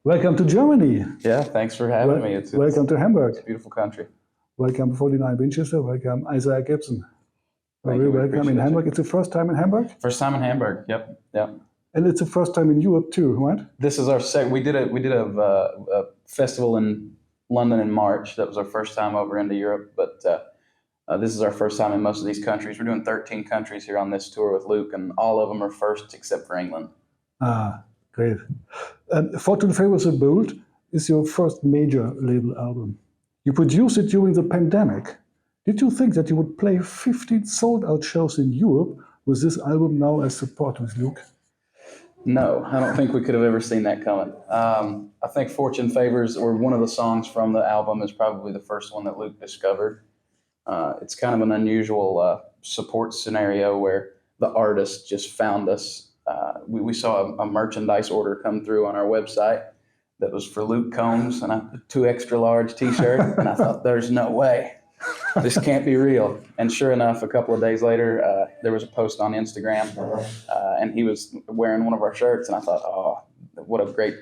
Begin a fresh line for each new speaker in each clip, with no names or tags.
Welcome to Germany.
Yeah, thanks for having me.
Welcome to Hamburg.
It's a beautiful country.
Welcome 49 Winchester. Welcome Isaiah Gibson. Very welcome in Hamburg. It's the first time in Hamburg?
First time in Hamburg. Yep.
And it's the first time in Europe too, right?
This is our second. We did a festival in London in March. That was our first time over into Europe, but this is our first time in most of these countries. We're doing 13 countries here on this tour with Luke, and all of them are firsts except for England.
Ah, great. Fortune Favors the Bold is your first major label album. You produced it during the pandemic. Did you think that you would play 15 sold-out shows in Europe with this album now as support with Luke?
No, I don't think we could have ever seen that coming. I think Fortune Favors, or one of the songs from the album, is probably the first one that Luke discovered. It's kind of an unusual support scenario where the artist just found us. We saw a merchandise order come through on our website that was for Luke Combs and a 2 extra large t-shirt, and I thought, there's no way. This can't be real. And sure enough, a couple of days later, there was a post on Instagram, and he was wearing one of our shirts, and I thought, oh, what a great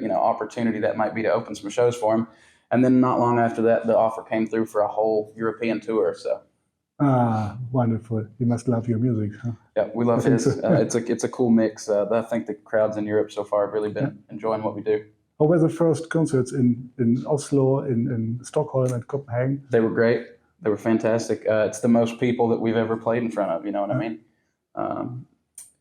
opportunity that might be to open some shows for him. And then not long after that, the offer came through for a whole European tour. So.
Ah, wonderful. He must love your music, huh?
Yeah, we love his. So. It's a cool mix. I think the crowds in Europe so far have really been enjoying what we do.
How were the first concerts in Oslo, in Stockholm, and Copenhagen?
They were great. They were fantastic. It's the most people that we've ever played in front of, you know what I mean?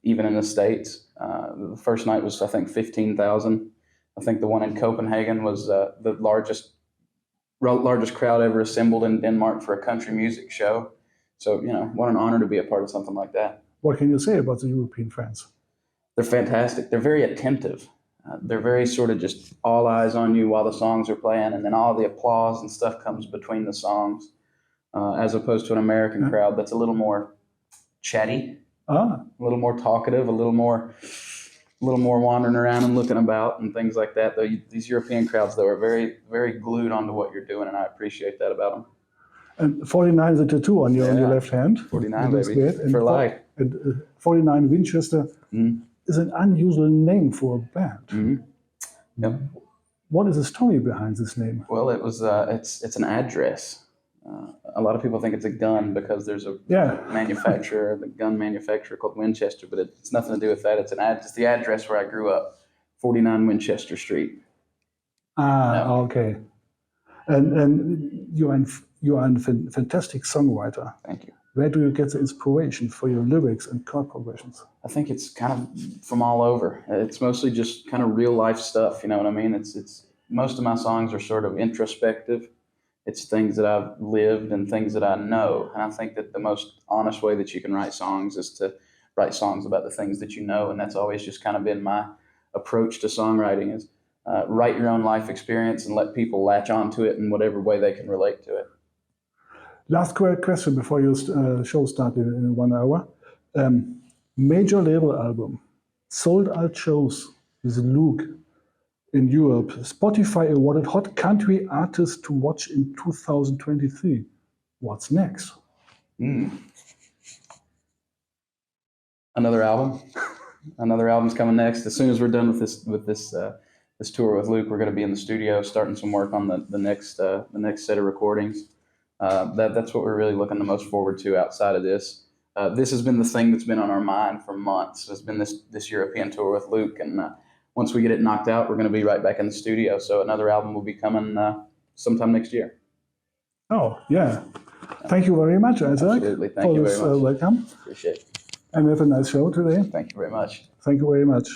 Even in the States. The first night was, I think, 15,000. I think the one in Copenhagen was the largest crowd ever assembled in Denmark for a country music show. So, what an honor to be a part of something like that.
What can you say about the European fans?
They're fantastic. They're very attentive. They're very sort of just all eyes on you while the songs are playing, and then all the applause and stuff comes between the songs, as opposed to an American crowd that's a little more chatty, a little more talkative, a little more wandering around and looking about and things like that. These European crowds, though, are very, very glued onto what you're doing, and I appreciate that about them.
And 49 is a tattoo on your left hand.
49, baby, for life.
And 49 Winchester is an unusual name for a band.
Mm-hmm. Yep.
What is the story behind this name?
Well, it's an address. A lot of people think it's a gun because there's a manufacturer, the gun manufacturer called Winchester, but it's nothing to do with that. It's the address where I grew up, 49 Winchester Street.
Okay. And you are a fantastic songwriter.
Thank you. Where
do you get the inspiration for your lyrics and chord progressions?
I think it's kind of from all over. It's mostly just kind of real life stuff. You know what I mean? It's most of my songs are sort of introspective. It's things that I've lived and things that I know. And I think that the most honest way that you can write songs is to write songs about the things that you know. And that's always just kind of been my approach to songwriting is write your own life experience and let people latch onto it in whatever way they can relate to it.
Last question before your show starts in 1 hour. Major label album, sold out shows with Luke in Europe. Spotify awarded Hot Country Artist to Watch in 2023. What's next?
Another album. Another album's coming next. As soon as we're done with this tour with Luke, we're going to be in the studio starting some work on the next set of recordings. That's what we're really looking the most forward to outside of this. This has been the thing that's been on our mind for months. It's been this European tour with Luke, and once we get it knocked out, we're going to be right back in the studio. So another album will be coming sometime next year.
Oh, yeah. Thank you very much, Isaac.
Absolutely. Thank you very much.
Welcome.
Appreciate it.
And have a nice show today.
Thank you very much.
Thank you very much.